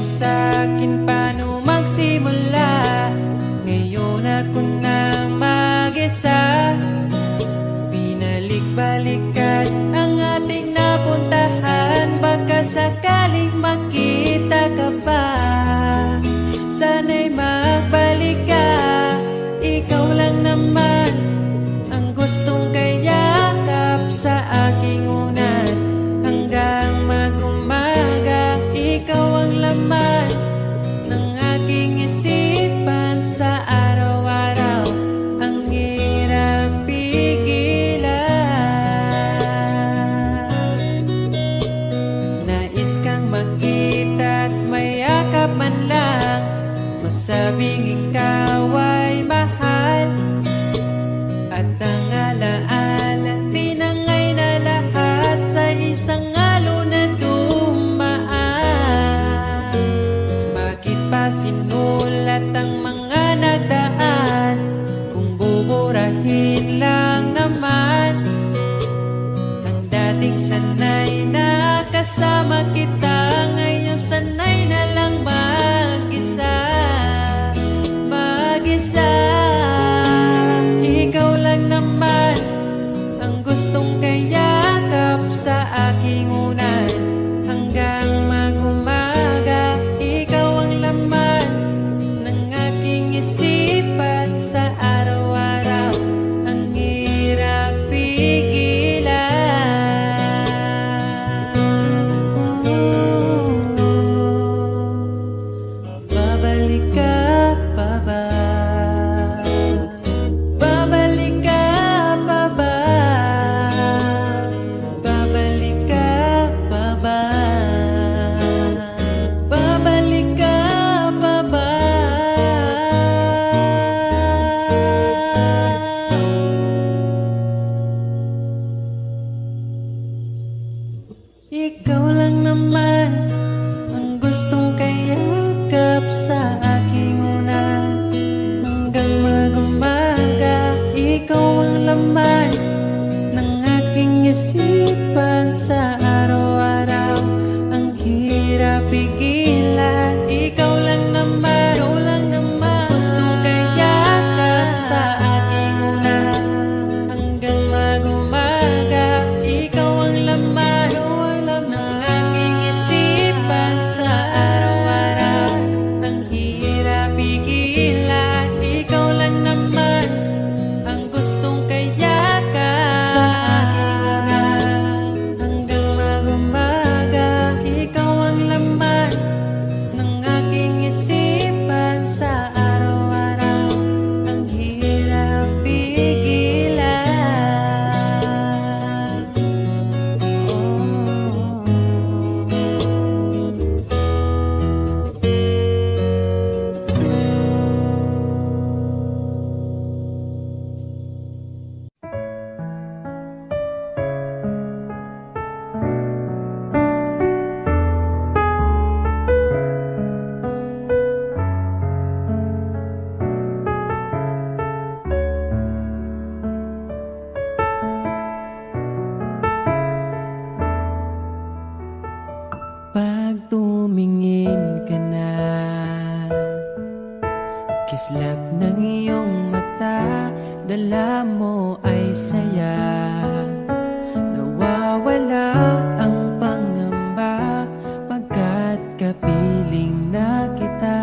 sa'kin paano magsimula. Ngayon ako na mag-isa, binalik-balikan ang ating napuntahan. Baka sakaling makita ka pa, sana'y magbalik ka. Ikaw lang naman ang gustong kayakap sa aking unan. Hanggang mag-umaga, ikaw ang laman ng aking isipan. Sa araw-araw, ang hirap pigilan. Nais kang makita at mayakap man lang, masabing ikaw ay mahal. At ang alaala tinangay na lahat sa isang alon na dumaan. Bakit pa sinulat ang mga nagdaan kung buburahin lang naman ang dating sanay na kasama kita? Ngayon sanay na lang mag-isa, mag-isa. Ikaw lang naman ang gustong kayakap sa aking unan. Hanggang mag-umaga, ikaw ang laman ng aking isipan. Sa araw-araw, ang hirap pigilan. Babalik ka pa ba? Babalik ka pa ba? Babalik ka pa ba? Babalik ka pa ba? Ikaw lang naman ang gustong kayakap sa aking unan. Hanggang mag-umaga, ikaw ang laman ng aking isipan. Sa araw-araw, ang hirap pigilan. Ikaw lang naman, ikaw lang naman gustong kayakap sa aking unan. Hanggang mag-umaga, ikaw ang laman ng aking isipan. Sa araw-araw, ang hirap pigilan. Ikaw lang naman ang gustong kayakap sa aking unan. Hanggang mag-umaga, ikaw ang laman ng aking isipan. Sa araw-araw, ang hirap pigilan. Pag tumingin ka na, kislap ng iyong mata, dala mo ay saya. Nawawala ang pangamba pagkat kapiling na kita.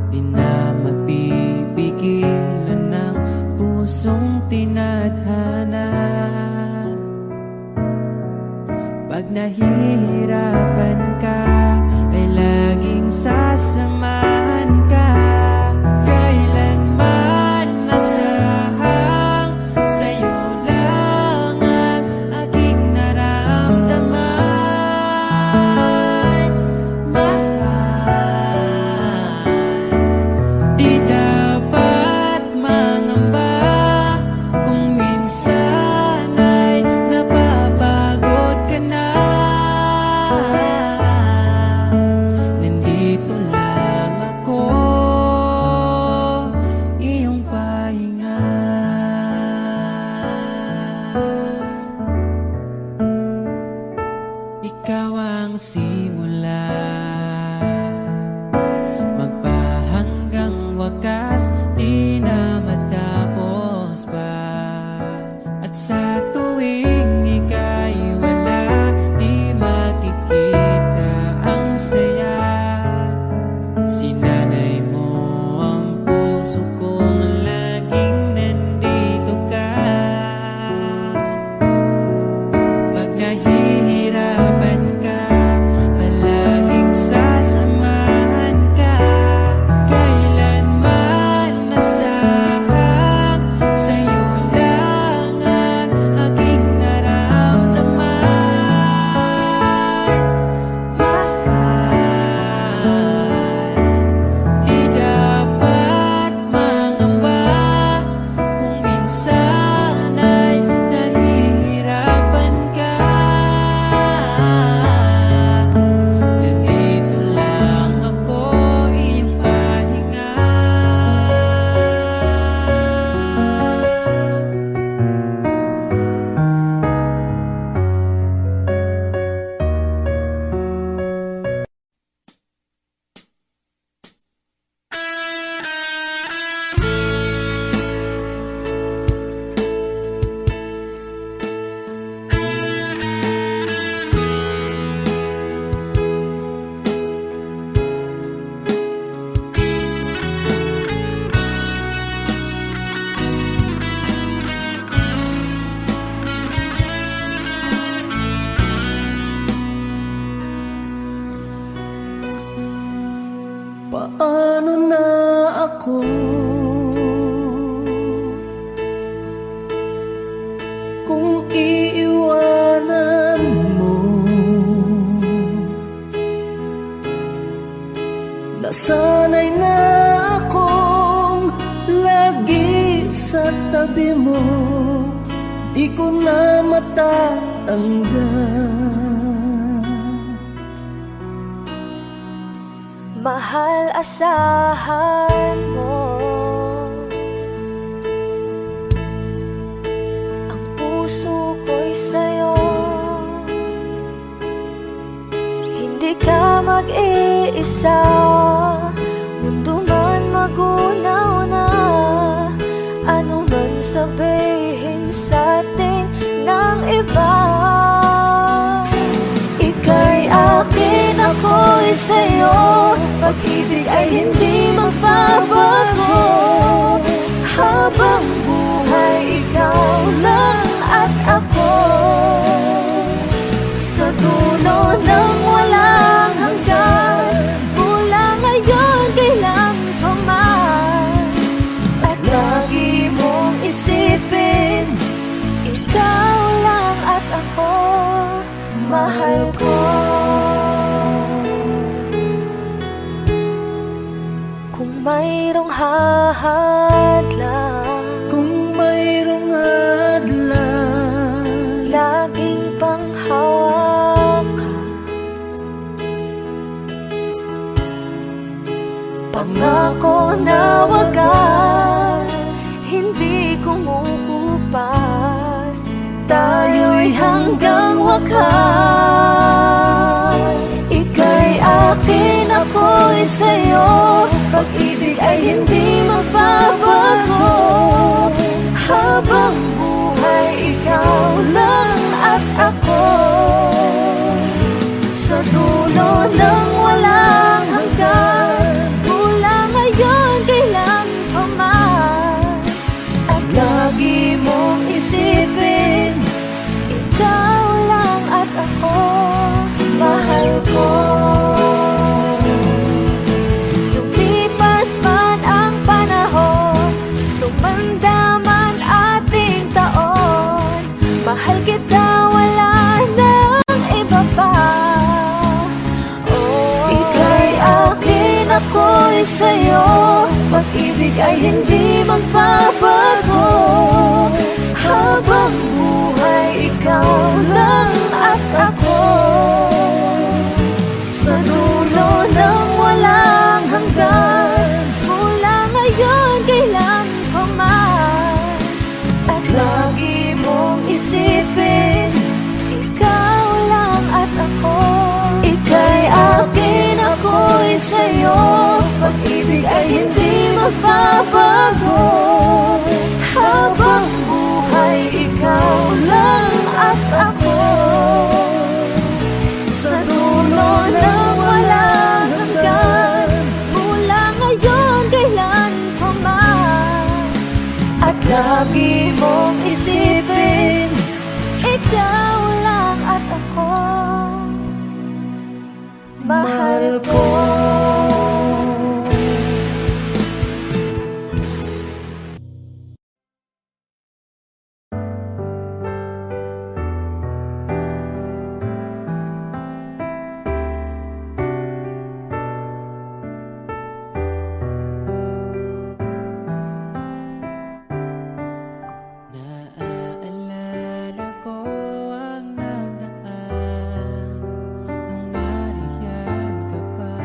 Di na mapipigilan ng pusong tinadhana. Pag nahihirapan ka, ay laging sasamahan ka. Kailanman nasahang sa'yo lang ang aking naramdaman. Mahal, di dapat mangamba kung minsan ay napapagod ka na. Nandito lang ako, iyong pahinga. Ikaw ang simula ako? Kung iiwanan mo, nasanay na akong lagi sa tabi mo, di ko na matatanggal. Mahal, asahan mo ang puso ko'y sa'yo. Hindi ka mag-iisa, mundo man magunaw na, ano man sabihin sa'tin ng iba. Ika'y akin, ako'y sa'yo, pag-ibig ay hindi magbabago. Habang buhay, ikaw lang at ako, sa dulo ng walang hanggan, mula ngayon kailan pa man. At lagi mong isipin, ikaw lang at ako, mahal ko. Kung mayroong hahadlang, Kung mayroong hadlang, laging panghawakan, pangako na wagas, hindi kumukupas, tayo'y hanggang wakas. Ika'y akin, ako'y sa'yo, pag-ibig ay hindi magbabago. Habang buhay, ikaw lang at ako, sa dulo ng walang hanggan, mula ngayon kailan pa man. At lagi mong isipin, ikaw lang at ako, mahal ko. Lumipas man ang panahon, tumanda man ating taon, mahal kita, wala nang iba pa. Oh, ika'y akin, ako'y sa'yo, pag-ibig ay hindi magbabago. Habang buhay, ikaw lang at ako, sa dulo ng walang hanggan, mula ngayon kailan pa man. At lagi mong isipin, ikaw lang at ako. Ika'y akin, ako'y sa'yo, pag-ibig ay hindi magbabago. Habang buhay, ikaw lang at ako, sa dulo ng walang hanggan, mula ngayon kailan pa man. At lagi mong isipin, ikaw lang at ako, mahal ko. naaalala ko ang nagdaan nung nariyan ka pa.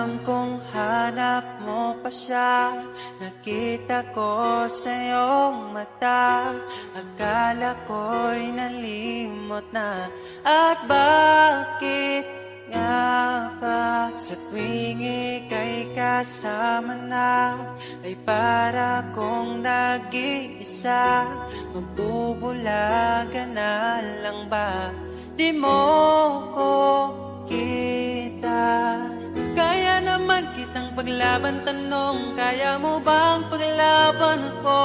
alam kung hanap mo pa siya. Nakita ko sa iyong mata, akala ko'y nalimot na. At bakit nga ba sa tuwing ika'y kasama na, ay para kong nag-iisa? Magbubulaga na lang ba? Di mo ko kita. Kaya naman kitang paglaban, tanong, kaya mo bang paglaban ako?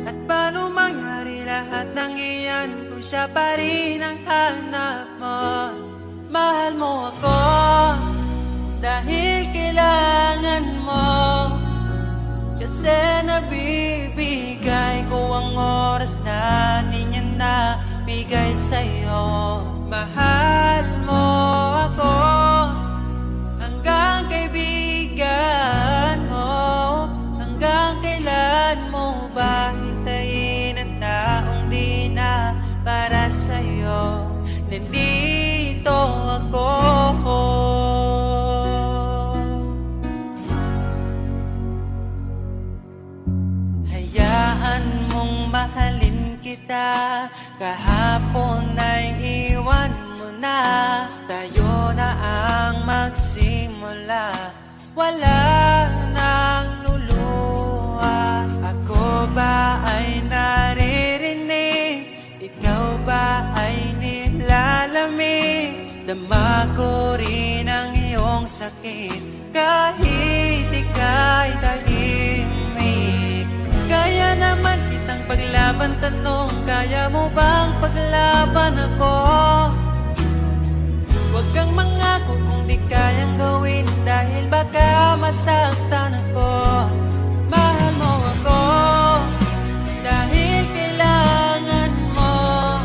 At paano mangyari lahat ng iyan kung siya pa rin ang hanap mo? Mahal mo ako dahil kailangan mo, kasi nabibigay ko ang oras na di niya nabigay sa'yo. Mahal mo ako hanggang kaibigan mo. Hanggang kailan mo ba hintayin ang taong di na para sa'yo? Nandito ako. Hayaan mong mahalin kita, kahapon ay iwan mo na. Tayo na ang magsimula, wala nang luluha. Ako ba ay naririnig? Ikaw ba ay nilalamig? Dama ko rin ang iyong sakit kahit ika'y tahimik. Kaya naman kitang paglaban, tanong, kaya mo bang paglaban ako? Huwag kang mangako kung di kayang gawin, dahil baka masaktan ako. Mahal mo ako dahil kailangan mo,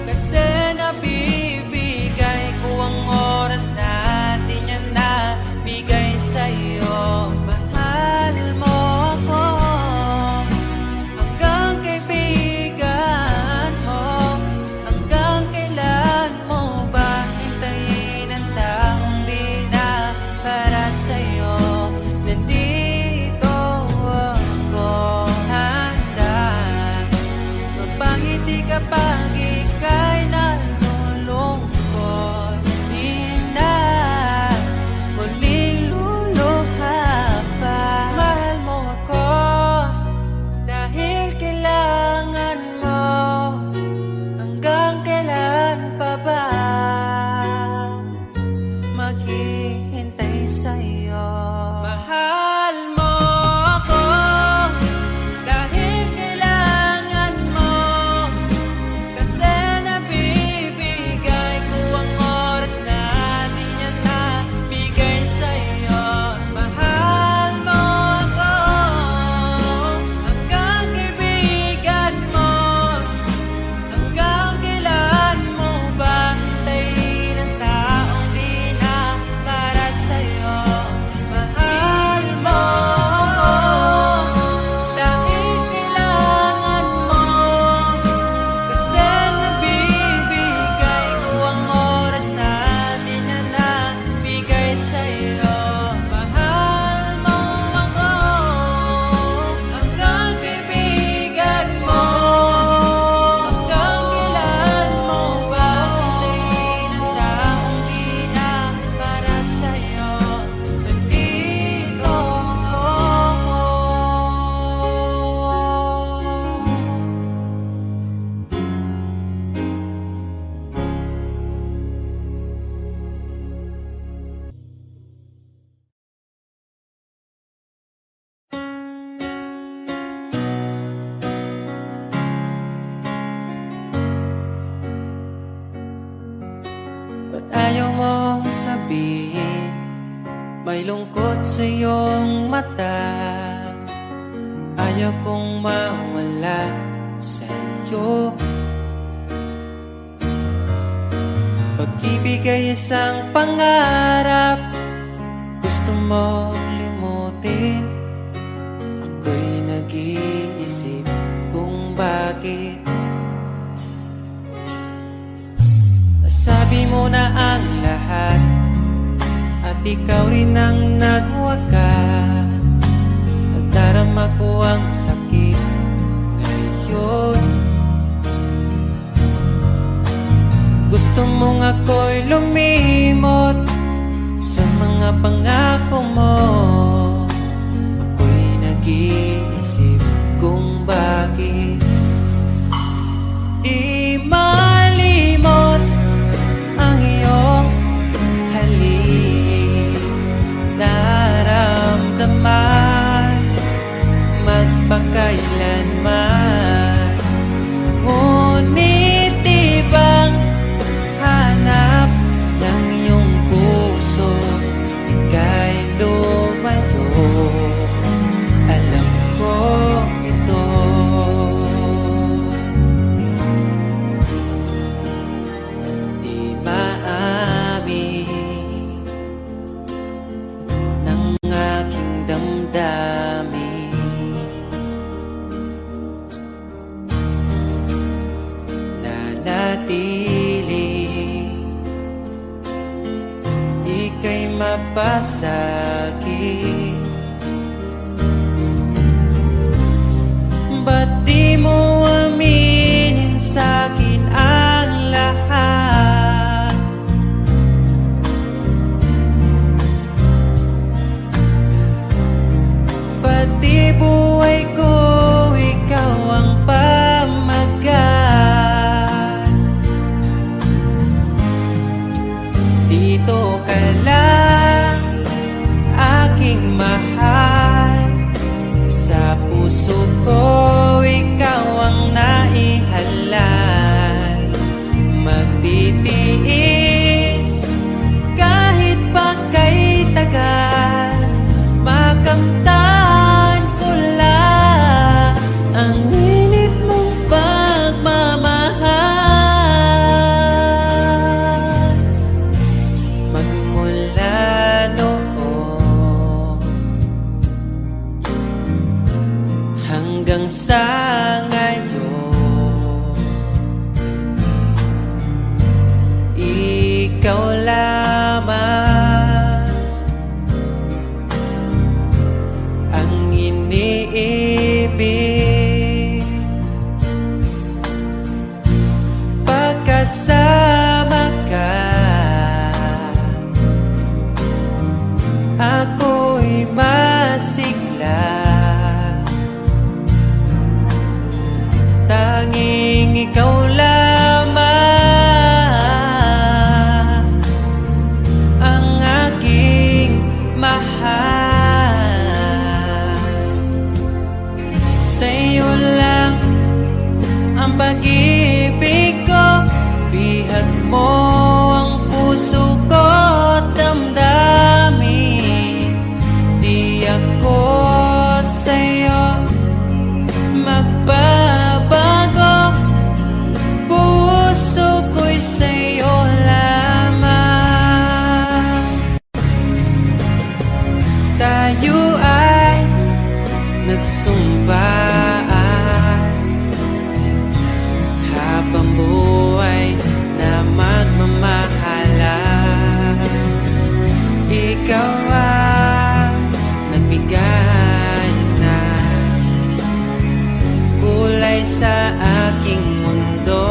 kasi nabibigay ko ang oras na di niya nabigay sa'yo. Mahal mo ako hanggang kaibigan mo. Hanggang kailan mo ba hintayin ang taong di na para sa'yo? Nandito ako, handa magpangiti kapag ika'y nalulungkot. Di na muling luluha pa. Mahal mo ako dahil kailangan mo. Hanggang kailan pa ba maghihintay sa'yo? Mahal mo ako dahil kailangan mo, kasi nabibigay ko ang oras na di niya nabigay sa'yo. Mahal mo ako hanggang kaibigan mo. Hanggang kailan mo ba hintayin ang taong di na para sa'yo? Mahal mo ako dahil kailangan mo, kasi nabibigay ko ang oras na di na nabigay sa'yo. Mahal mo ako hanggang kaibigan mo. Hanggang kailan mo ba hintayin ang taong di na para sa'yo? Nandito ako. Ba't ayaw mong sabihin? May lungkot sa iyong mata. Ayaw kong mawala sa iyo. Pag-ibig ay isang pangarap, gusto mo limutin. Ako'y nag-iisip kung bakit nasabi mo na ang lahat, At ikaw rin ang nagwakas, nadarama ko ang sakit ngayon. Gusto mong ako'y lumimot sa mga pangako mo. Ako'y nag-iisip kung bakit di malimot ang iyong halik. Naramdaman magpakailanman, ngunit di bang hanap ng iyong puso, ika'y lumayo. Alam ko ito. Di maamin ng aking damdamin, nanatili ika'y mapasakit. Ba't di mo aminin sa'kin ang lahat? Pati buhay ko, ikaw ang pamagat. Dito ka lang, aking mahal. Sa puso ko, ikaw ang naihalal. Magtitiis kahit pa kay tagal, makamtan ko lang ang init mong pagmamahal. Magmula noon hanggang sa ngayon, ikaw lamang ang iniibig. Pagkasama ka, ako'y masigla. Tanging ikaw lamang ang aking mahal. Sa'yo lang ang pag-ibig ko, bihag mo ang puso ko at damdamin. Di ako sa'yo magbabago, puso ko'y sa'yo lamang. Tayo ay nagsumpaan habang buhay na magmamahalan. Ikaw ang nagbigay ng kulay sa aking mundo.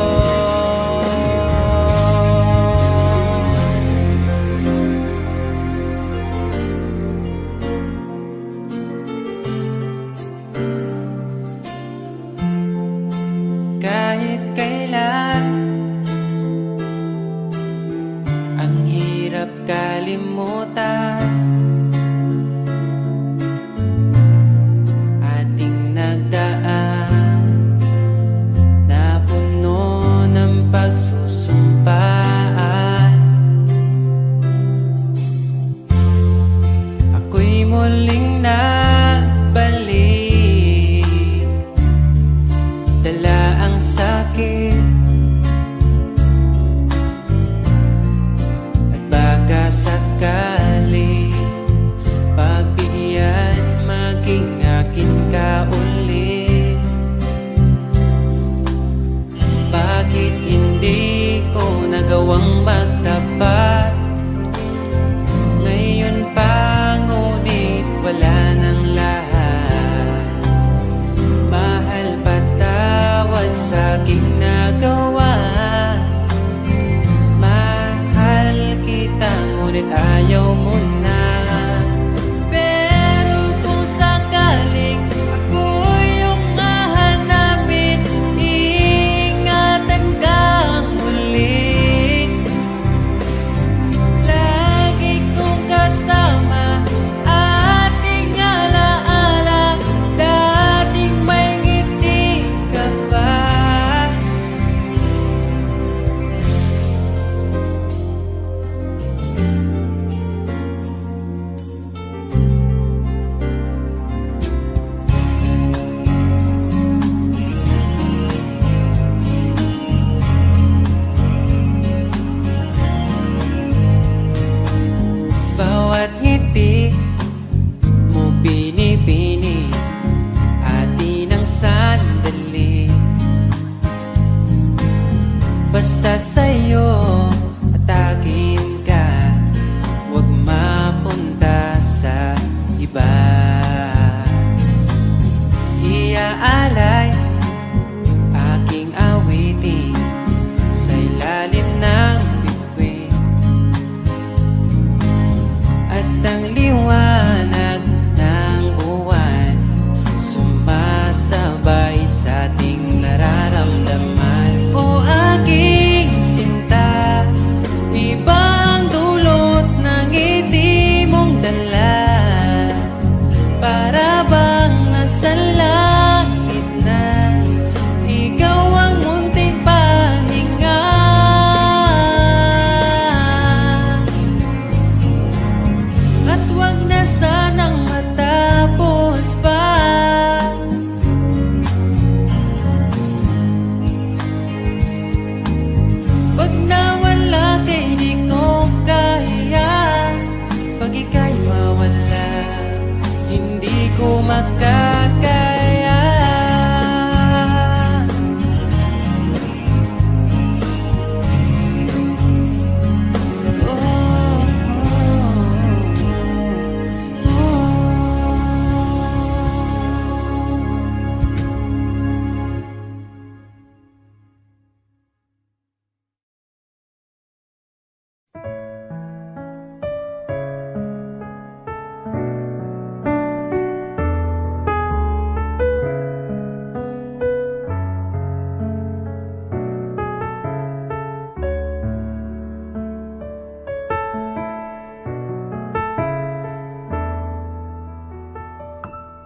Kahit kailan ang hirap kalimutan, ating nagdaan na puno ng pagsusumpaan. Ako'y muling nabalik, dala ang sakit at baka sakali pagbigyan maging akin ka ulit. Bakit hindi ko nagawang magtapat? Ngayon sa aking nagawa. Mahal kita ngunit ayaw mo na. Pero kung sakaling ako yung hahanapin, iingatan kang muli. Lagi kong kasama ating alaala, dating may ngiti ka pa. Bawat ngiti mo binibini, atin ang sandali. Basta sa'yo at akin ka, huwag mapunta sa iba. Iaalay aking awitin sa ilalim ng bituin, at ang liwanag ng buwan sumasabay sa ating nararamdaman. O aking sinta, ibang dulot ng ngiti mong dala, para bang nasa langit na ikaw ang munting pahinga. At wag na sanang matapos pa. Pag nawala kay di ko kaya, pag ika'y mawala, hindi ko makakaya.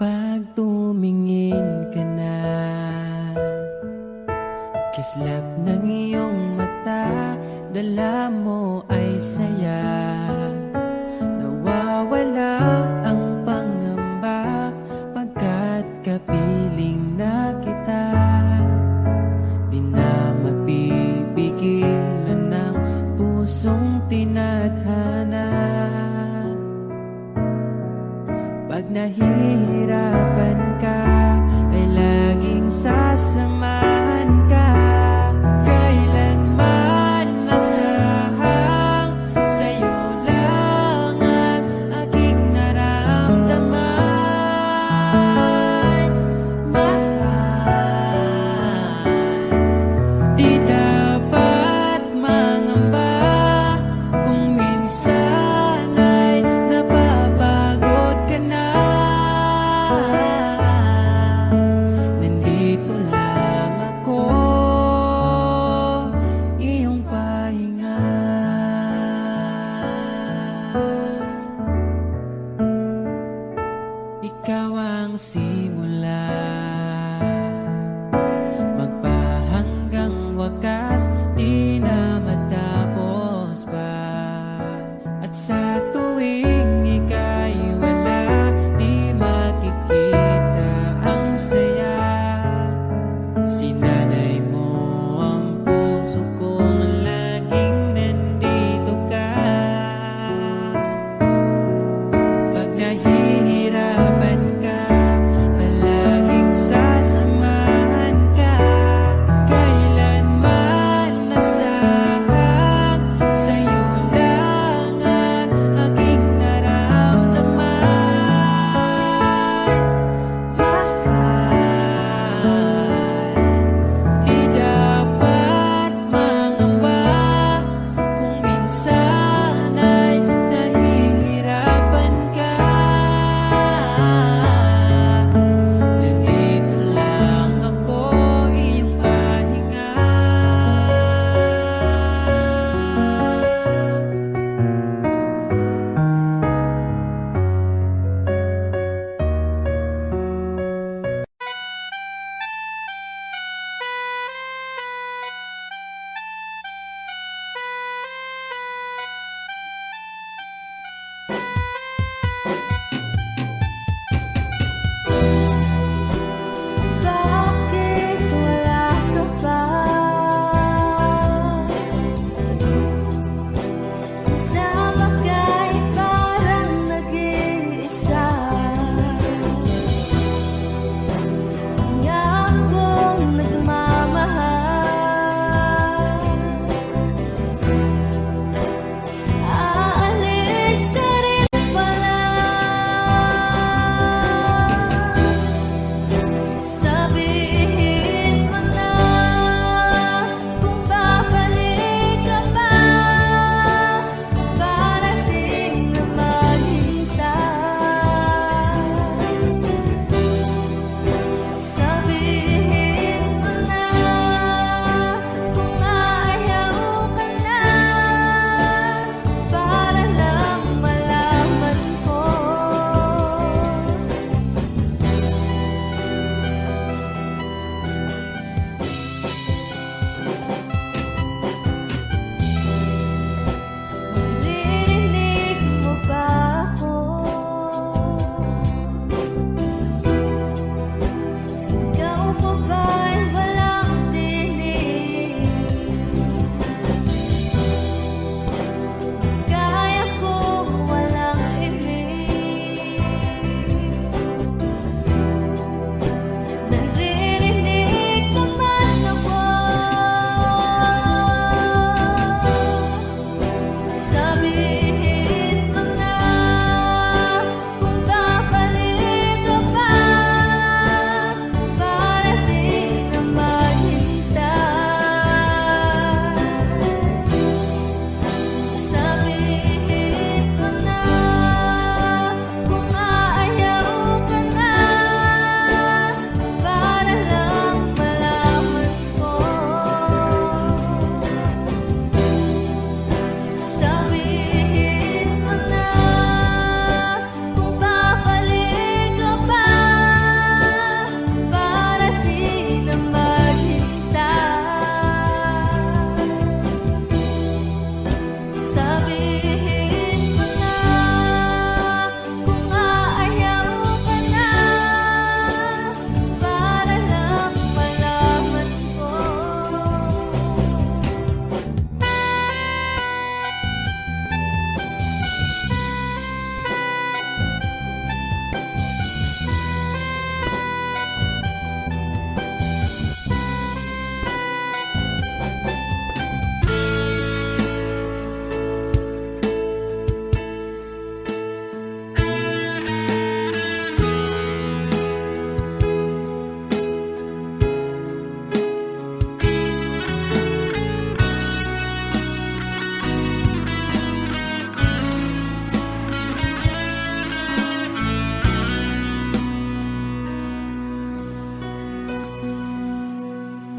Pag tumingin ka na, kislap ng iyong mata, dala mo ay saya. Nawawala ang pangamba pagkat kapiling na kita. Di na mapipigilan ng pusong tinadhana. Pag nahihirapan ka, ay laging sasamahan ka. Kailanman masahang sa'yo lang ang aking naramdaman. Mahal, di dapat mangamba kung minsan ay napapagod ka na.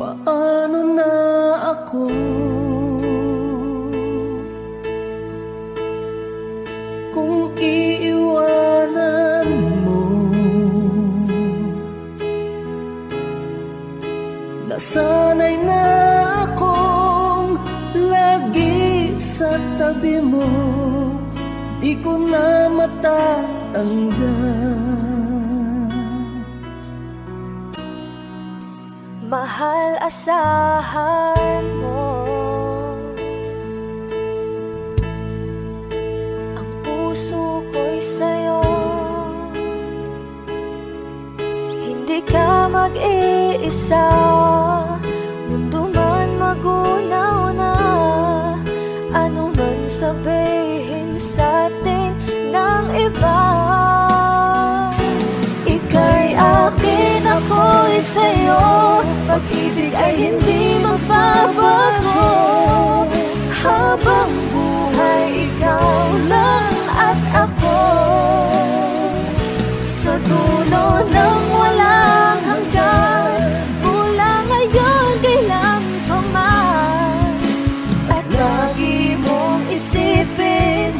paano na ako? Kung iiwanan mo, nasanay na akong lagi sa tabi mo, di ko na matatanggal. Mahal, asahan mo ang puso ko'y sa'yo. Hindi ka mag-iisa, mundo man magunaw na, ano man sabihin sa'tin ng iba. Ika'y akin, ako'y sa'yo, pag-ibig ay hindi magbabago. Habang buhay, ikaw lang at ako, sa dulo ng walang hanggan, mula ngayon kailan pa man. At lagi mong isipin,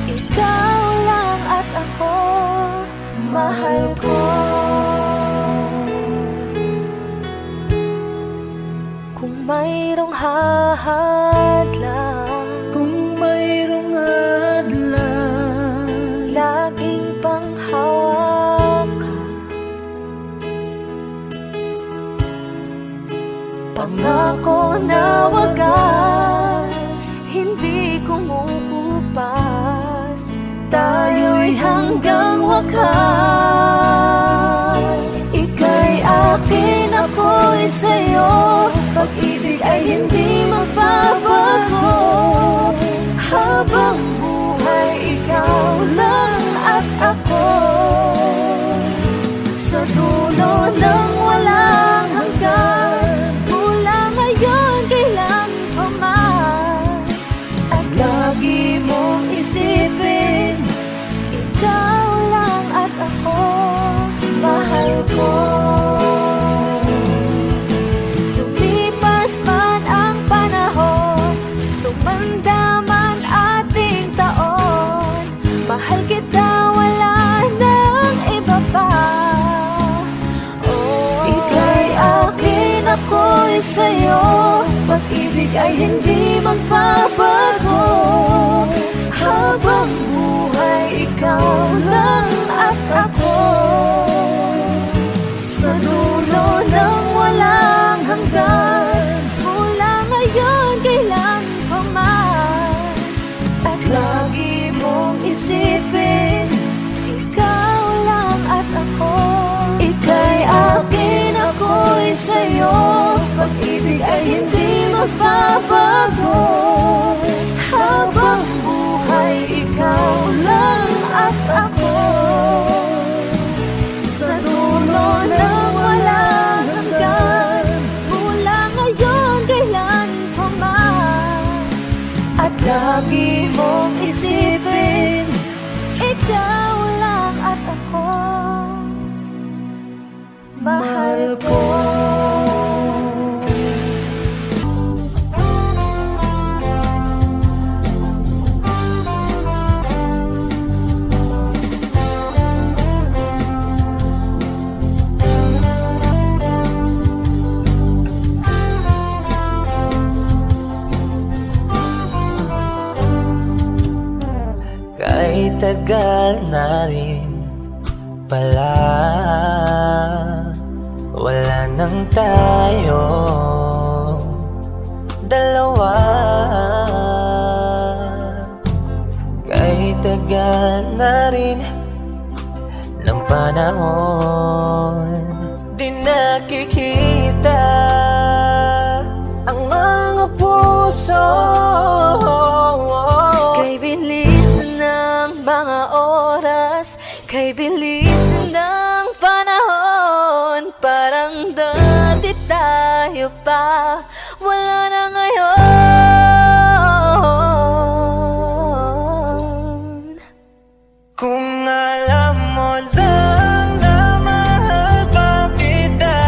ikaw lang at ako, mahal ko. Kung mayroong hahadlang, Kung mayroong hadlang, laging panghawakan, pangako na wagas, hindi kumukupas, tayo'y hanggang wakas. Ika'y akin, ako'y sa'yo, pag-ibig ay hindi magbabago. Habang buhay, ikaw lang at ako, sa dulo ng walang hanggan, mula ngayon kailan pa man. At lagi mong isipin, ikaw lang at ako, mahal ko. Lumipas man ang panahon, tumanda man ating taon, mahal kita, wala nang iba pa. Oh, ika'y akin, ako'y sa'yo, pag-ibig ay hindi magbabago. Habang buhay, ikaw lang at ako, sa dulo ng walang hanggan, mula ngayon kailan pa man. At lagi mong isipin, ikaw lang at ako. Ika'y akin, ako'y sa'yo, pag-ibig ay hindi magbabago. Habang buhay, ikaw lang at ako, sa dulo ng walang hanggan, mula ngayon kailan pa man. At lagi mong isipin, ikaw lang at ako, mahal ko. Kahit tagal na rin pala, wala nang tayo dalawa. Kahit tagal na rin ng panahon, di nakikita ang mga puso. Kay bilis ng mga oras, kay bilis ng panahon, parang dati tayo pa, wala na ngayon. Kung alam mo lang na mahal pa kita,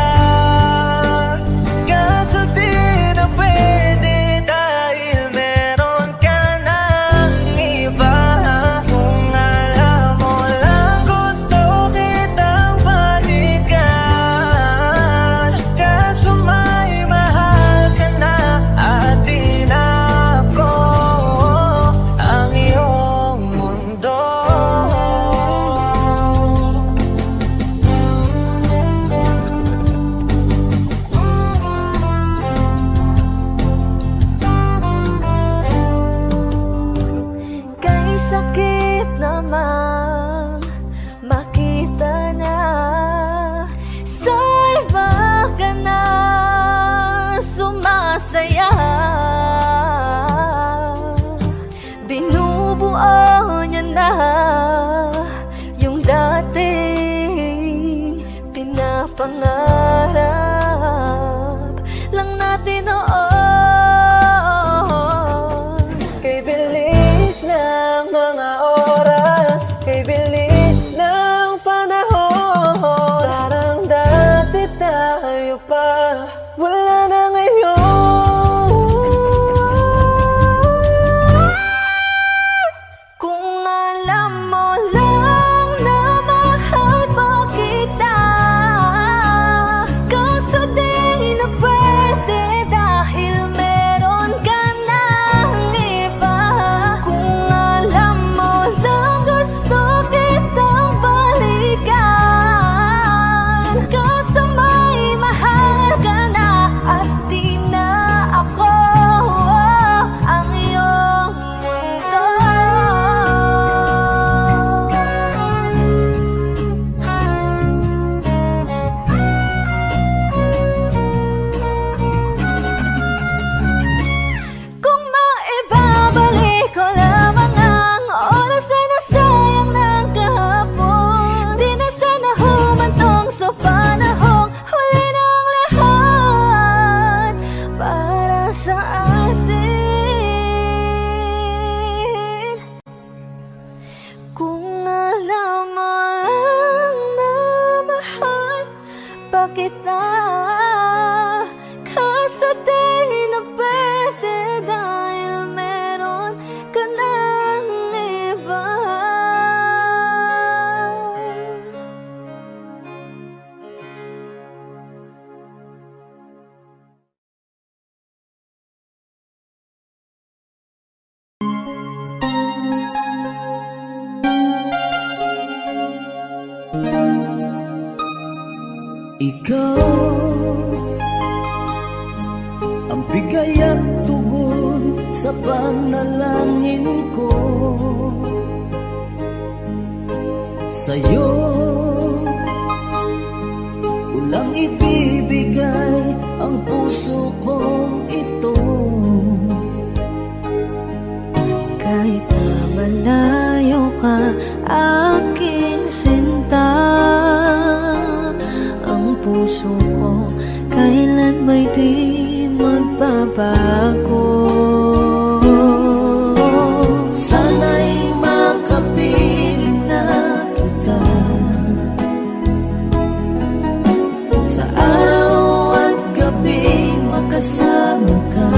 sa'yo pa, wala na ngayon. Kung alam mo lang na mahal pa kita, kaso di na pwede dahil meron ka ng iba. Kung alam mo lang gusto kitang balikan, kaso may mahal ka na at di na ako ang iyong mundo. Kung maibabalik ko lamang ang oras na nasayang ng kahapon, di na sana humantong sa panahong huli ng lahat para sa atin. Kung alam mo lang na mahal pa kita, kaso di na pwede dahil meron ka ng iba. Ikaw ang bigay at tugon sa panalangin ko. Sa'yo ulang ibibigay ang puso kong ito. Kahit na malayo ka, aking sinta, ang puso ko kailan may di magbabago. Sana'y makapiling na kita sa araw at gabi, makasama ka.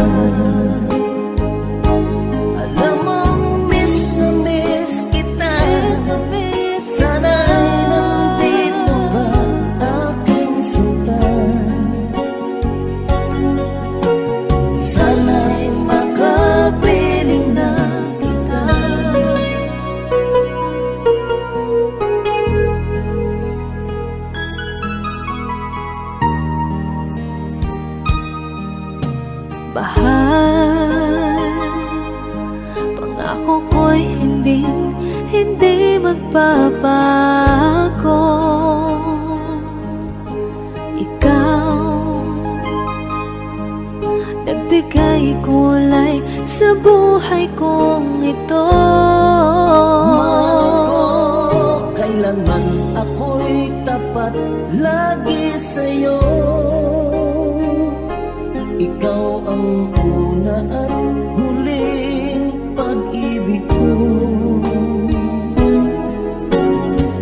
Alam mong miss na miss kita, sana'y nandito ka, aking sinta. Sana'y makapiling na kita. Bahal, pangako ko'y hindi magbabago. Ikaw, nagbigay kulay sa buhay kong ito. Mahal ko, kailanman ako'y tapat lagi sa'yo. Ikaw ang una at huling pag-ibig ko.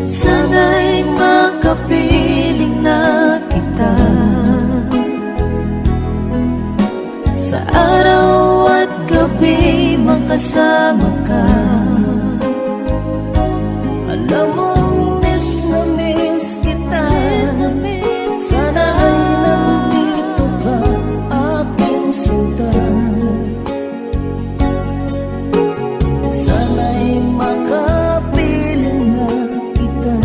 Sana'y makapiling na kita sa araw at gabi, makasama ka. Alam mong miss na miss kita, sana ay nandito ka, aking sinta. Sana'y makapiling na kita.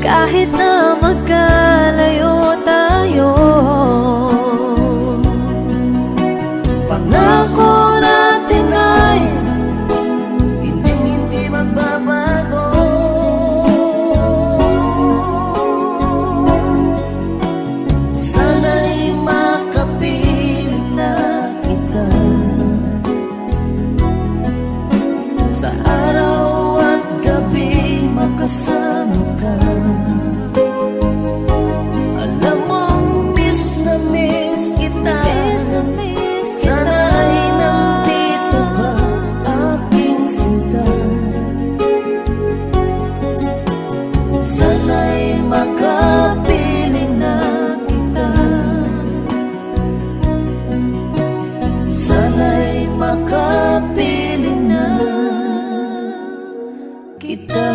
Kahit na magkalayo tayo, Pangako natin ay hindi magbabago. Sana'y makapiling na kita sa araw at gabi, makasama ka. makapiling na kita. Sana'y makapiling na kita.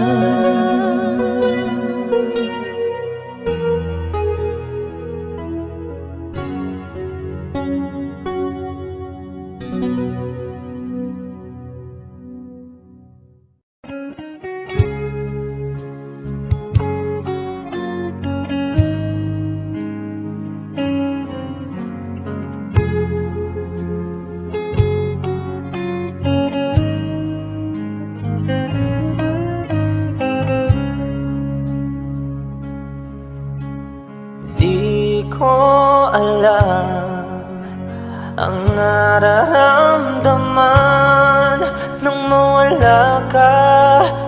Di ko alam ang nararamdaman nang mawala ka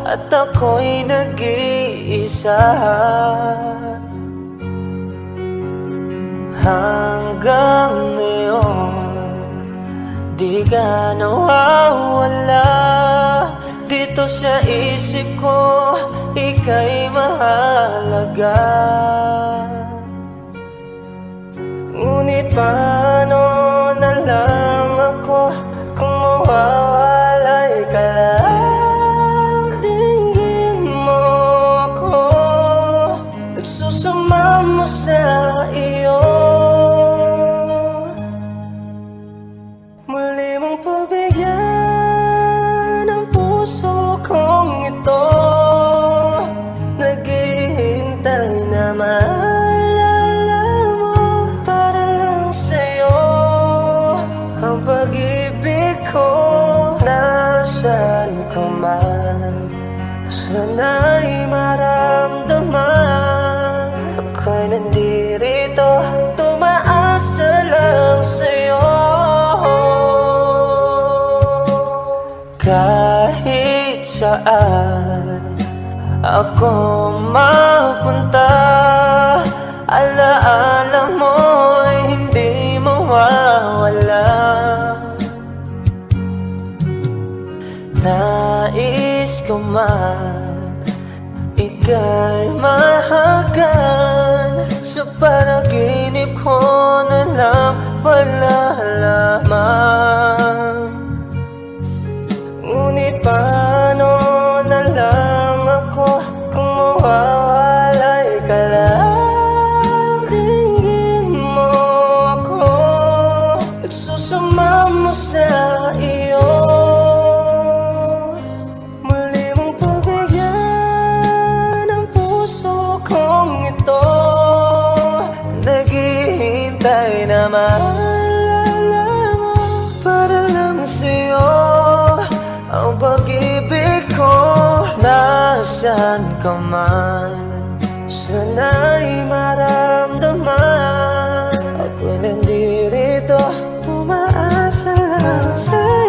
at ako'y nag-iisa. Hanggang ngayon di ka nawawala dito sa isip ko, ika'y mahalaga. Ngunit paano na lang ako kung mawawalay ka lang? Dinggin mo ako, nagsusama mo sa iyo. Muli mong pagbigyan ang puso kong ito, naghihintay naman. Ang pag-ibig ko, nasaan ka man, sana'y maramdaman. Ako'y nandirito, tumaasa lang sa'yo. Kahit saan ako mapunta, alaala mo ay hindi mawawala. Nais ko man ika'y mahagan, sa panaginip ko na lang malalaman. Ngunit paano na lang ako kung mawawalay ka lang? Dinggin mo ako, nagsusama mo sa iyo. Muli mong pagbigyan ang puso kong ito, naghihintay na maalala mo para lang sa'yo. Ang pag-ibig ko, nasaan ka man, sana'y maramdaman. Ako'y nandirito, umaasa lang sa'yo.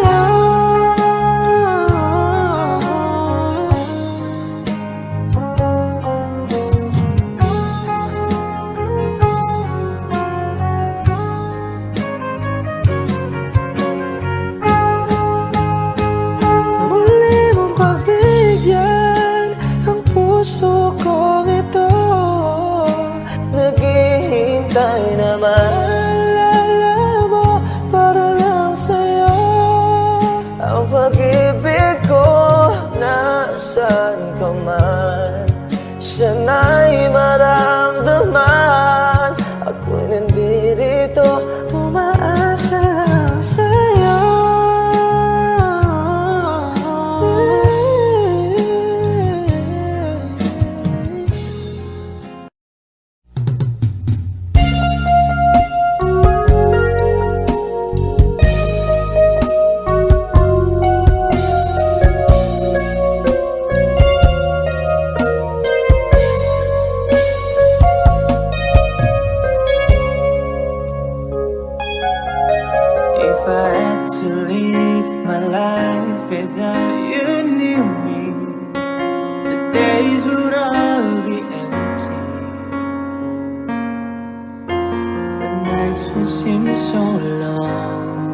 Naghihintay na maalala mo para lang sa'yo. Ang pag-ibig ko, nasaan ka man, sana'y maramdaman. Ako'y nandirito, umaasa lang sa'yo. If I had to live my life without you near me, the days would all be empty. The nights would seem so long.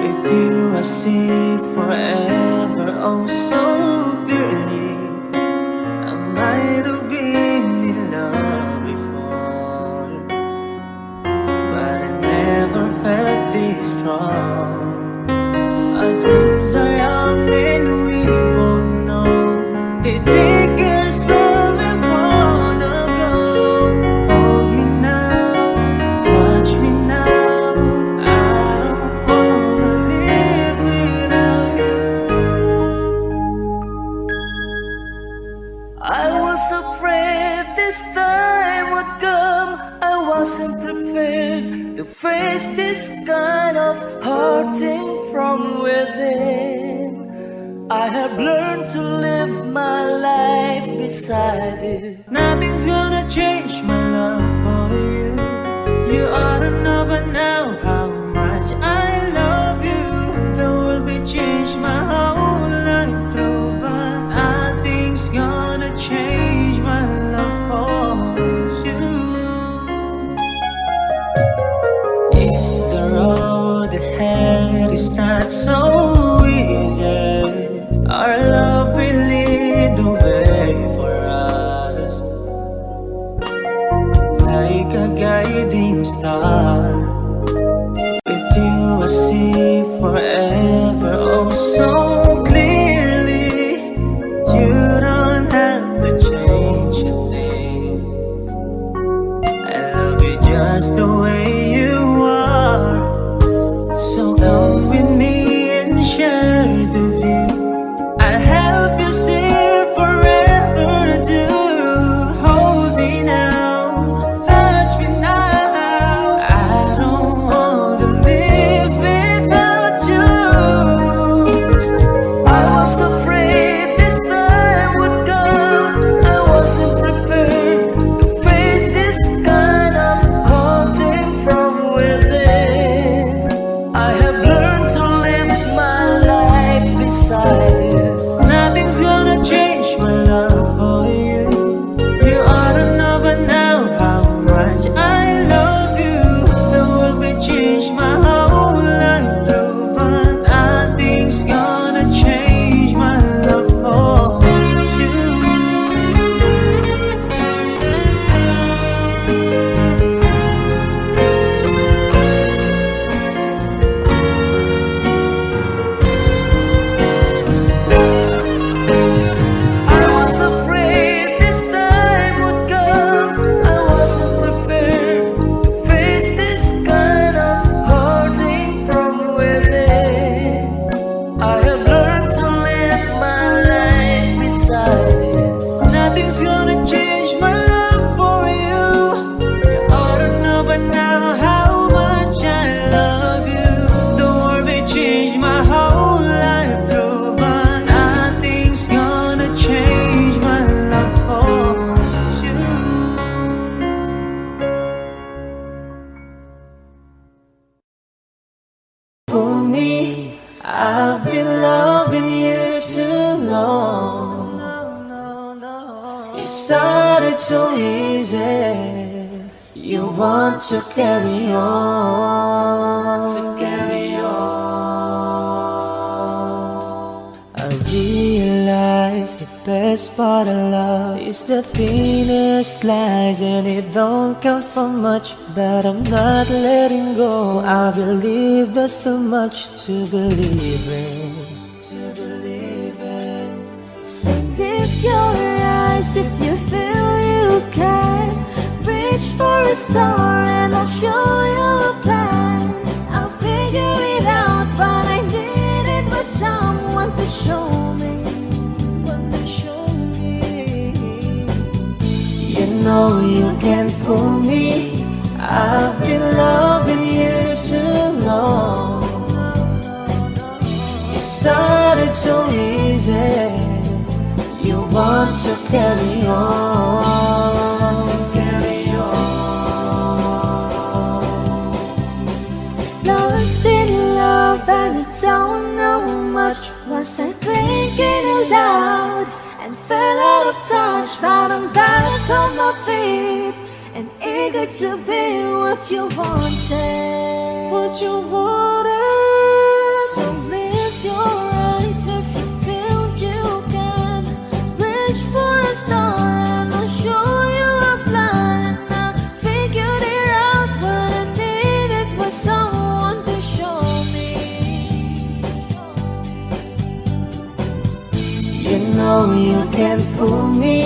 With you I see forever oh so clearly. I might have been to face this kind of hurting from within. I have learned to live my life beside you. Nothing's gonna change my love for you. You ought to know by now how much I love you. The world may change my whole life through, but nothing's gonna change my love for you. If the road ahead is not so easy, our love will lead the way for us, like a guiding star. With you I see forever oh so clearly. You don't have to change a thing. I love you just the way you are. So come with me and share the view. I'll help you see forever too. Hold me now, touch me now. I don't want to live without you. I was afraid this time would come. I wasn't prepared to face this kind of haunting from within. I have learned to live my life beside you. Nothing's gonna change my love for you. You ought to know by now how much I love you. The world may change my whole life through, but nothing's gonna change my love for you. I was afraid this time would come. I wasn't prepared to face this kind of hurting from within. I have learned to live my life beside you. Nothing's gonna change my love for you. You ought to know by now how much I love you. The world may change my whole life through, but nothing's gonna change my love for you. For me, I've been loving you too long. It started so easy. You want to carry on, I realize the best part of love is the thinnest slice, and it don't count for much, but I'm not letting go. I believe there's too much to believe in. So lift your eyes if you feel you can. Reach for a star and I'll show you a plan. I'll figure it out, but I needed was someone to show me. You know you can't fool me. I've been loving you too long. It started so easy. You want to carry on, Lost in love and I don't know much. Was I thinking aloud and fell out of touch? But I'm back on my feet and eager to be what you wanted. So lift your eyes if you feel you can. Reach for a star and I'll show you a plan. And I figured it out, what I needed was someone to show me. You know you can't fool me.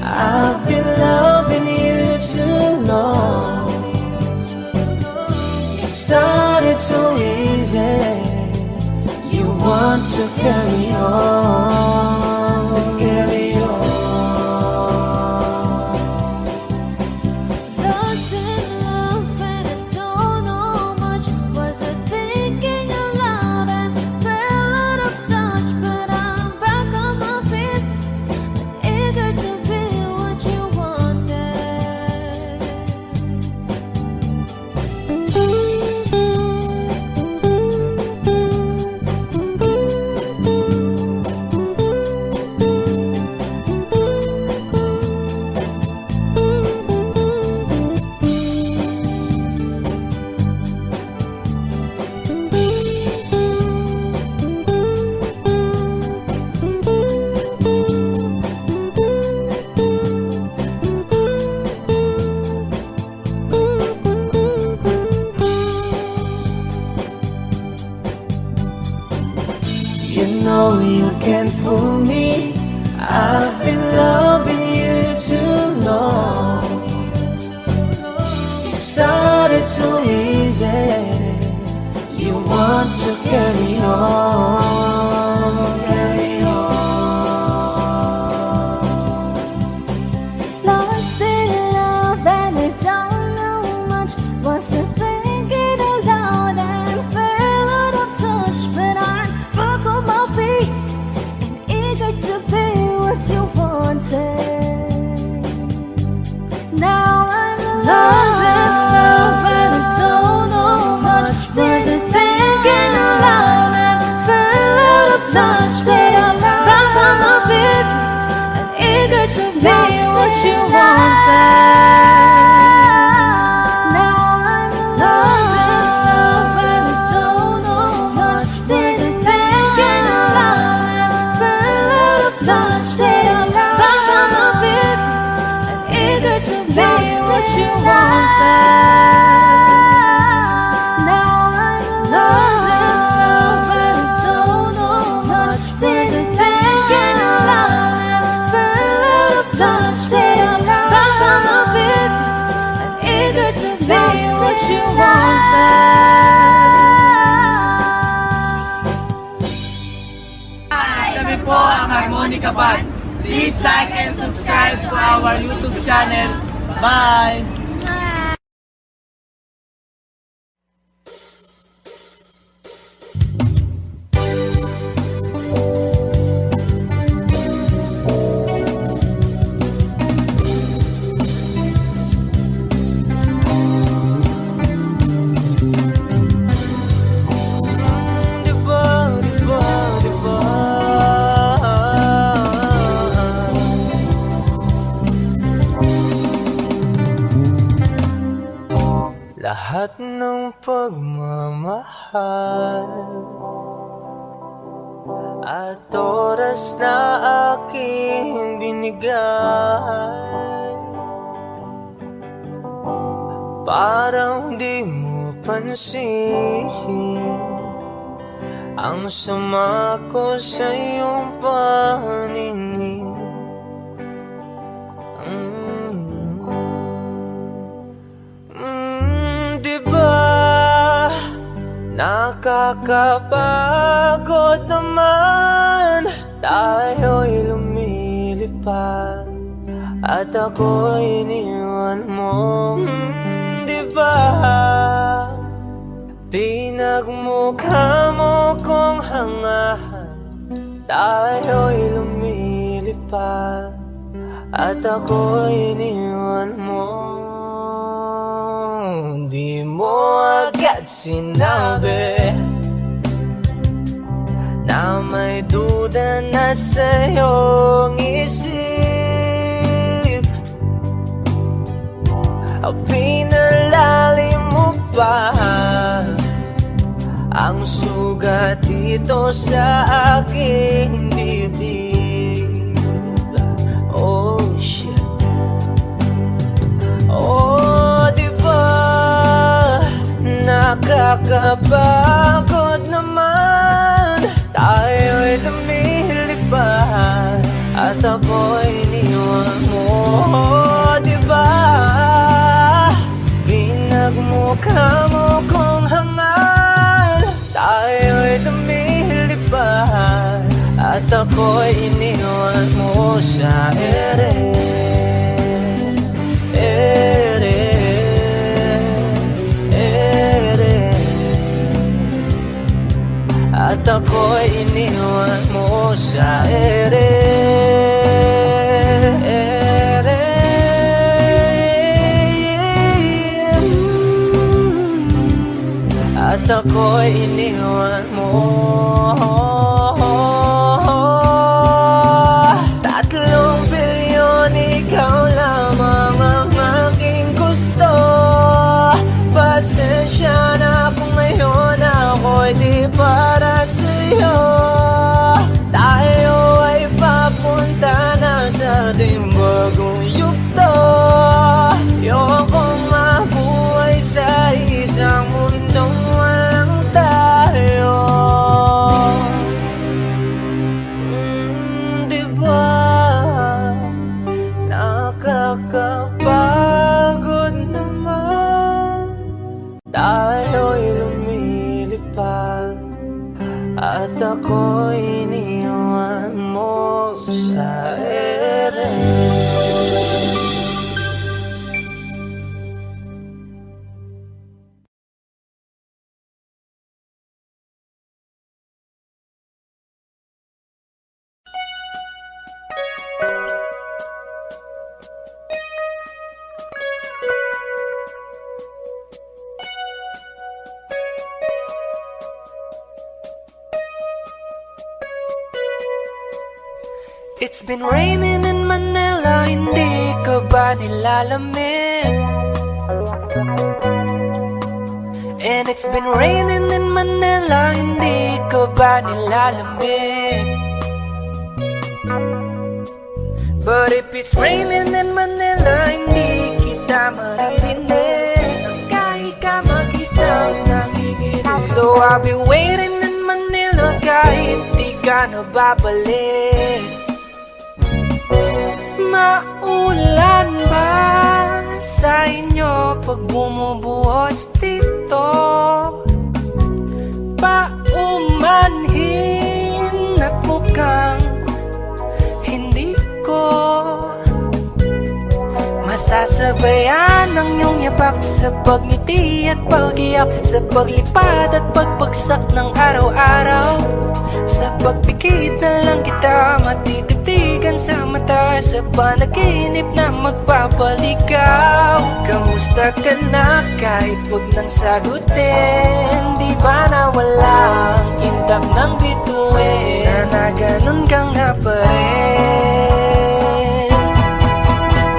I've been loving you too long. It started so easy. be what you wanted. Now I'm lost in love and don't know much. Was it thinking aloud and fell out of touch? Did I back on my feet and eager to be what you wanted? Kami po ang Harmonica Band. Please like and subscribe to our YouTube channel. Bye! Lahat ng pagmamahal at oras na aking binigay, parang di mo pansin ang sama ko sa iyong paninig. Nakakapagod naman, tayo'y lumilipad at ako'y iniwan mo. Di ba? Pinagmukha mo kong hangahan, tayo'y lumilipad at ako'y iniwan mo. Di mo agad sinabi na may duda na sa iyong isip. Pinalalim mo pa ang sugat dito sa aking dibdib. Oh shit. Oh, di ba nakakapagod naman, tayo'y lumilipad at ako'y iniwan mo. Di ba pinagmukha mo kong hangal, tayo'y lumilipad at ako'y iniwan mo sa ere. At ako'y iniwan mo sa ere. At ako'y iniwan mo. 3 bilyon, ikaw lamang ang aking gusto. Pasensya na kung ngayon ako'y di para sa'yo. Tayo ay papunta na sa ating bagong yugto. Ayokong mabuhay sa isang mundong walang tayo. Di ba nakakapagod naman, tayo'y lumilipad at ako'y iniwan mo sa ere. It's been raining in Manila, hindi ka ba nilalamig? And it's been raining in Manila, hindi ka ba nilalamig? But if it's raining in Manila, hindi I'll be waiting in Manila kahit di ka na babalik. Maulan ba sa inyo pag bumubuhos dito? Paumanhin at mukhang hindi ko masasabayan ang iyong yapak sa pagngiti at pag-iyak, sa paglipad at pagbagsak ng araw-araw. Sa pagpikit na lang kita matititigan sa mata, sa panaginip na magpapaligaw. Kamusta ka na kahit wag nang sagutin? Di ba na walang kintab ng bituin? Sana ganun ka nga pa rin.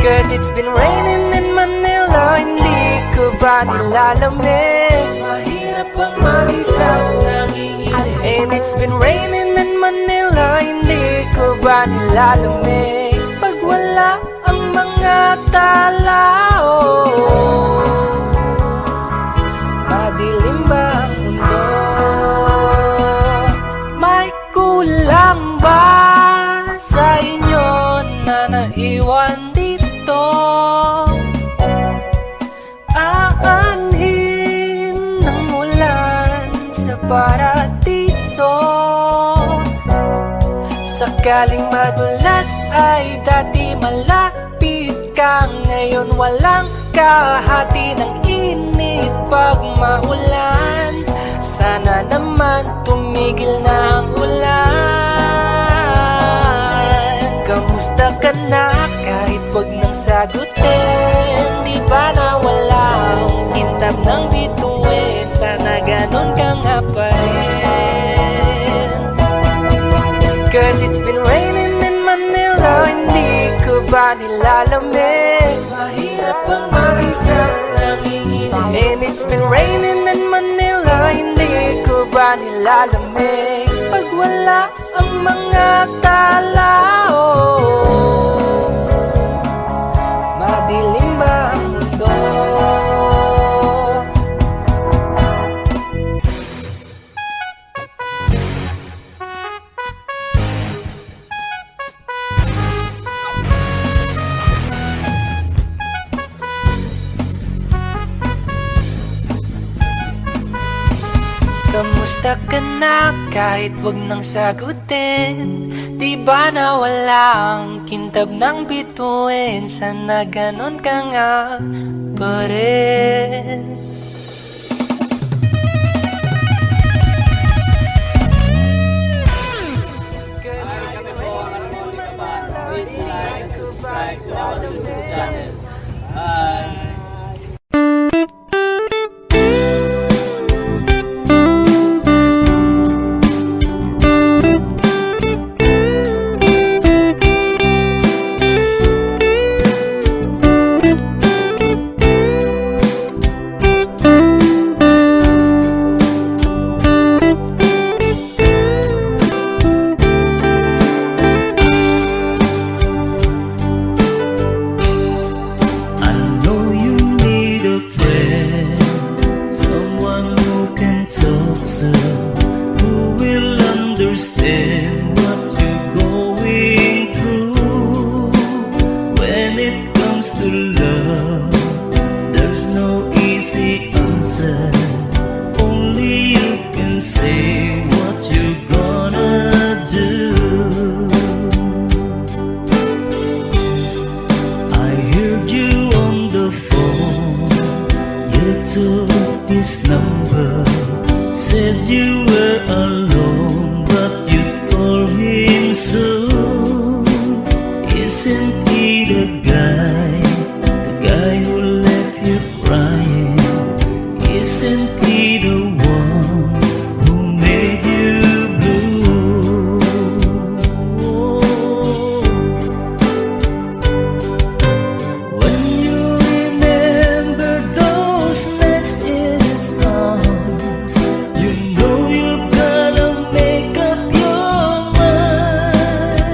Cause it's been raining in Manila, hindi ko ba nilalamig? Mahirap ang mag-isang nanginginig. And it's been raining in Manila, hindi ko ba nilalamig? Pag wala ang mga tao, madilim ba ang mundo? May kulang ba sa inyo na naiwan dito? Aanhin ng ulan sa paradiso. Sakaling madulas ay dati malapit ka, ngayon walang kahati ng init pag maulan. Sana naman tumigil na ang ulan. Kamusta ka na kahit wag nang sagutin? Di ba na walang kintab ng bituin? Sana ganon ka nga pa rin. Cause it's been raining in Manila, hindi ko ba nilalamig? Mahirap ang mag-isang nanginginig. And it's been raining in Manila, hindi ko ba nilalamig? Pag wala ang mga tao, madilim ba ang mundo? Kamusta ka na kahit wag nang sagutin? Di ba na walang kintab ng bituin? Sana ganon ka nga pa rin. Please like and subscribe to our YouTube channel. Bye! His number, said you were alone, but you'd call him soon. Isn't he the guy who left you crying? Isn't he the one who made you blue? When you remember those nights in his arms, you know you've gotta make up your mind.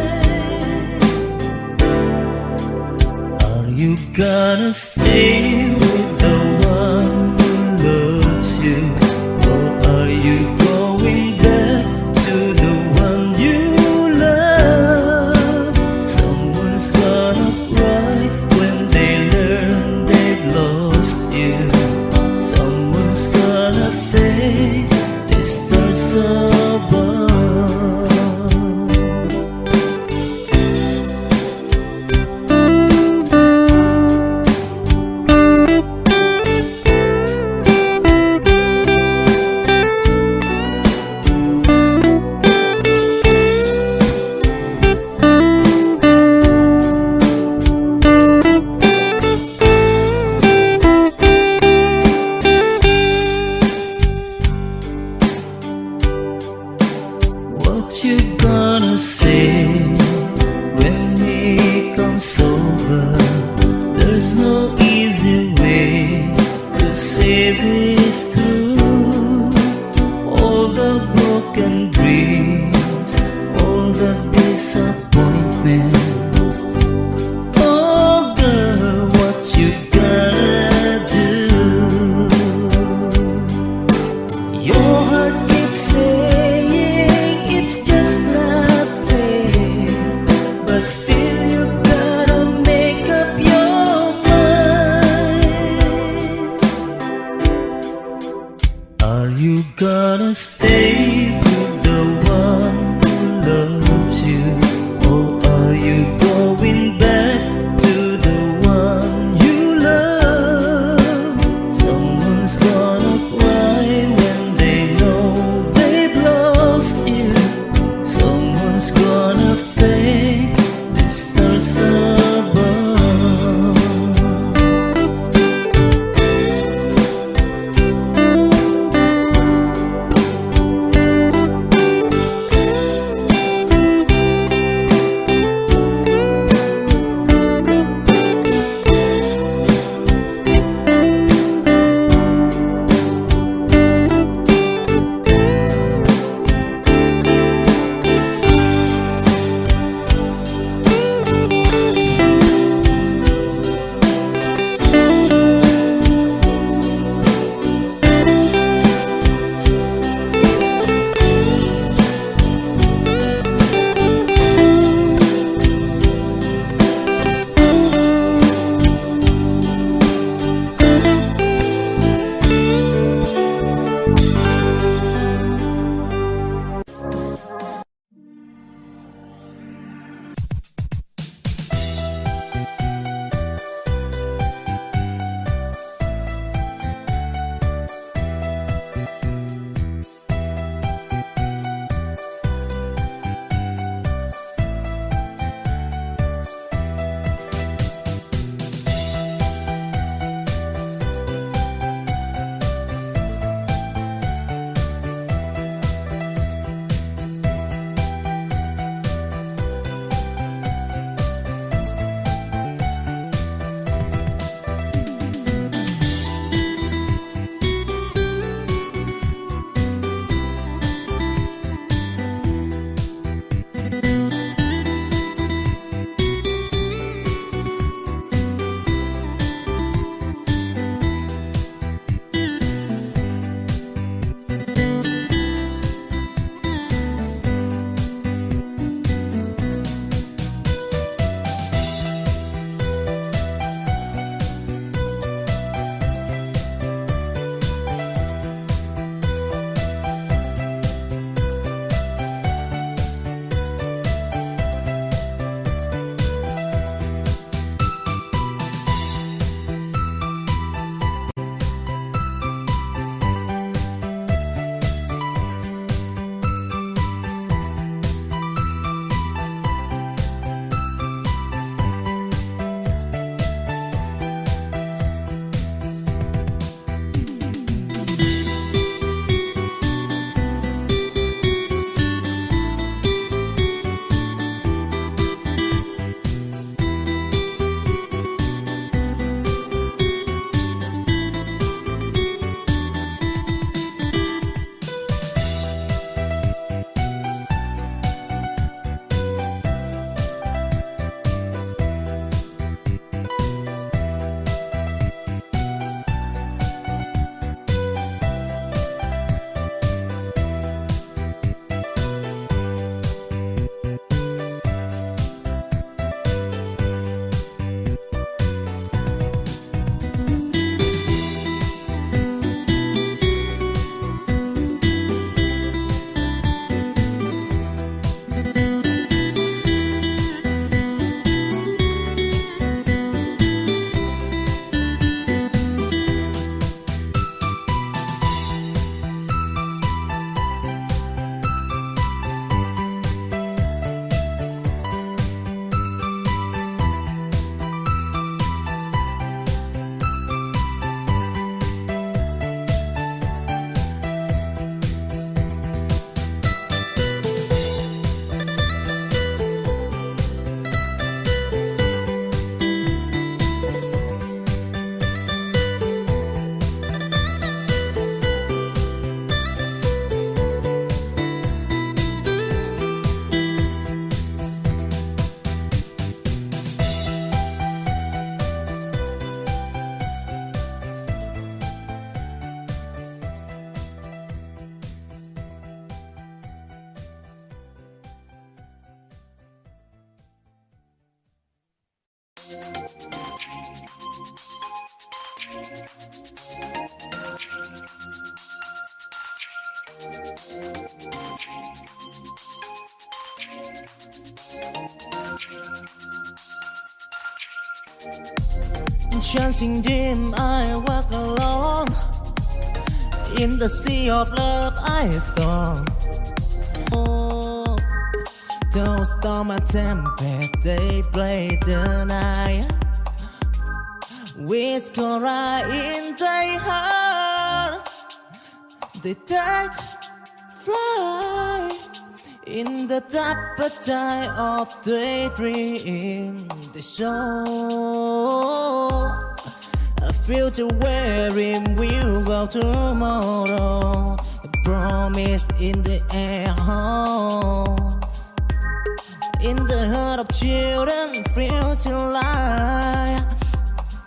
Are you gonna stay with the one who loves you, or are you There's no easy way to say this through. All the broken dreams, all the disappointments. Oh girl, what you gotta do? Your heart keeps saying it's just not fair, but still you gotta make up your mind. Are you gonna stay with the one who loves you, or are you going back to the one you love? Someone's gonna cry when they know they've lost you. Someone's gonna thank the stars above. Chasing dream, I walk alone. In the sea of love, I storm. Oh, those storm and tempest, they play the night. Whisper right in their heart. They take flight in the top of tide of daydream. They show a future wherein we'll go tomorrow. A promise in the air. In the heart of children, future light.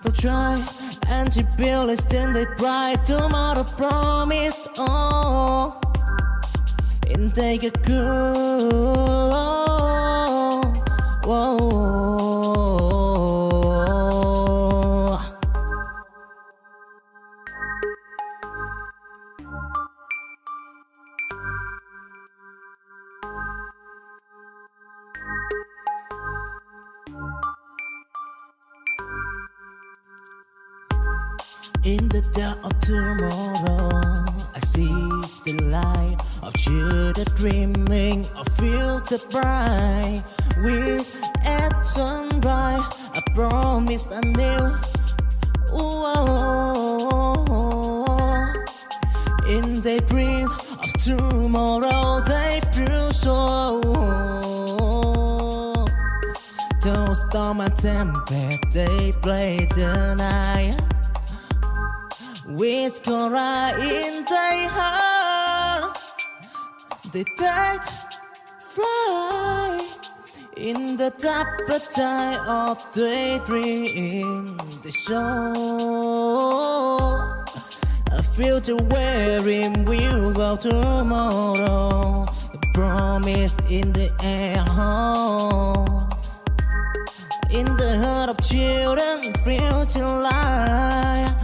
They'll try and to build a standard bright tomorrow promised. Oh, and take a cool. Whoa. In the dark of tomorrow, I see the light of children dreaming of future bright. With at sunrise, I promised I knew. In their dream of tomorrow, they prove so. Those storm and tempest, they play the night. Whisper right in their heart. They take flight in the top of tide of daydream. They show a future wherein we'll go tomorrow. A promise in the air. In the heart of children, future light.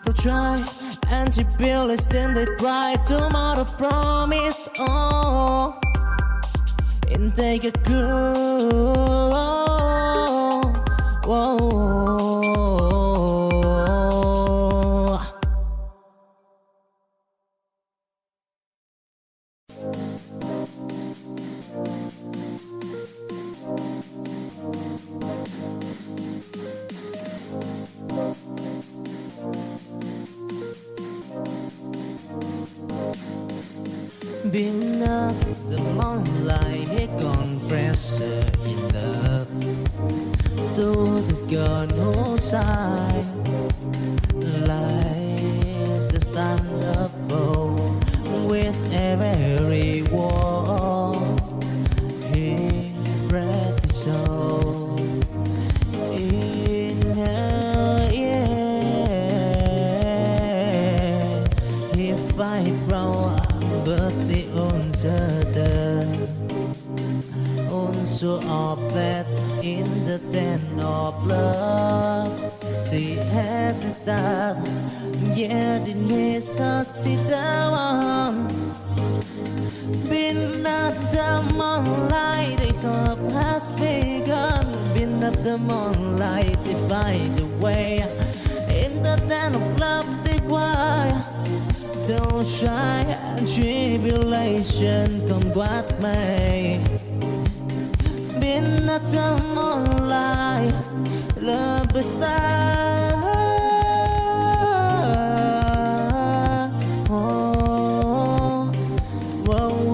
They'll try and to build a standard bright tomorrow promised. Oh, and take a cool. Whoa. Beneath the moonlight, confessor in love. To the girl who sigh, like the stand up bow with every wall. He read the soul in her ear. He fight wrong. Besi uncertain, so oplet in the tent of love. She had the start, yet it makes us sit down. Been at the moonlight, the club has begun. Been at the moonlight, they find a way. In the tent of love, they quiet. Till shy and tribulation come what may. Been at the moonlight, love is star. Oh, whoa.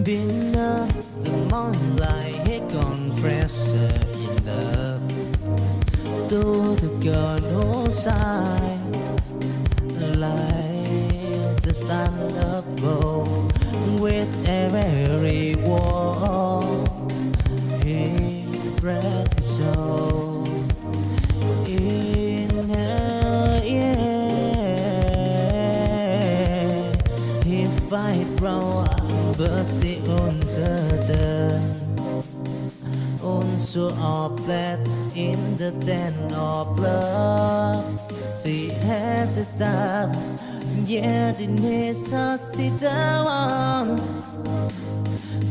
Beneath the moonlight, he confessor in love. To the girl who sigh, like the stand-up bow with every wall. He read the soul in her ear. He fight wrong. Besi uncertain, so of blood in the den of love. She had the stars, yet it needs us to down.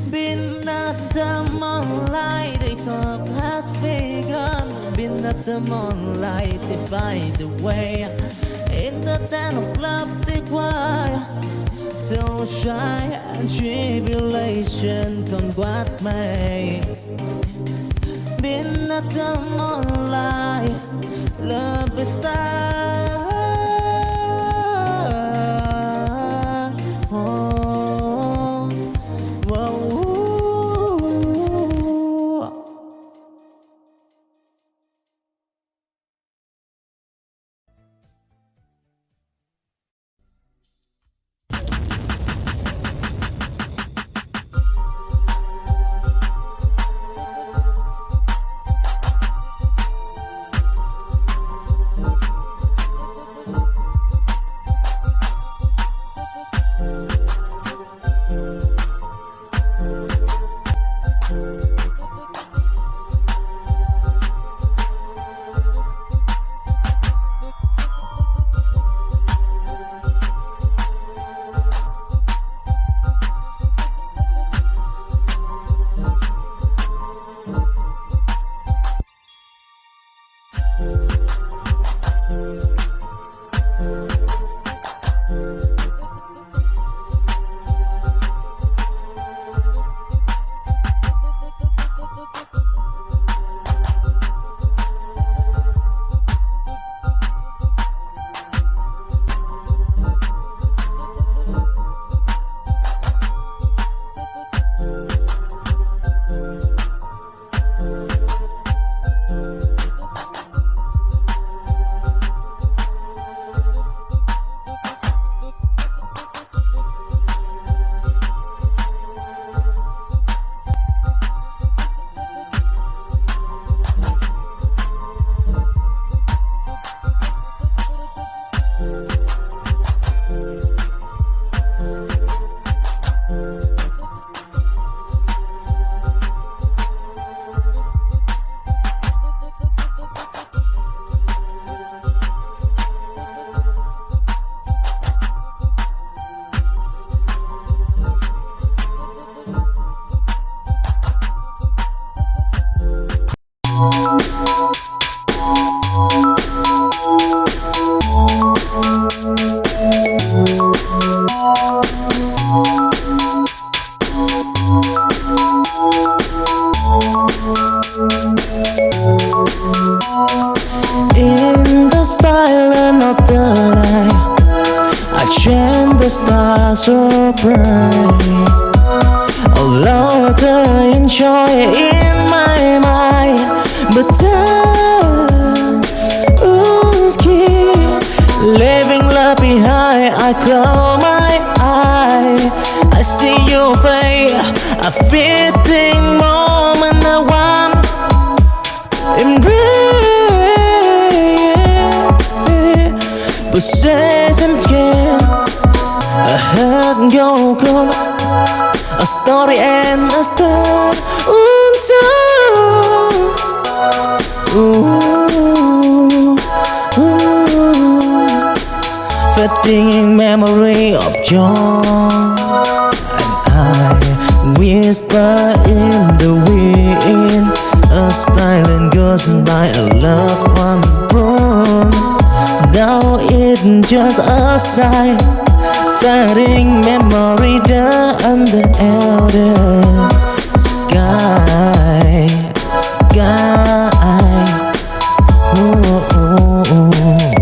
Been at the moonlight, the exalt has begun. Been at the moonlight, they find the way. In the den of love, they cry. Don't shy and tribulation come what may. Been at the moonlight, love is there. Oh, whoa. In the silence of the night, I chant the stars so bright. Although I enjoy it in my mind, but time was key. Leaving love behind, I close my eye. I see your face, a fitting moment, I want embrace. Possession can I heard your call, a story and a star untold. Fading memory of joy, and I whisper in the wind. A silent goes by, a loved one born. Now it's just a sigh, fading memory down under elder sky. Oh, oh, oh.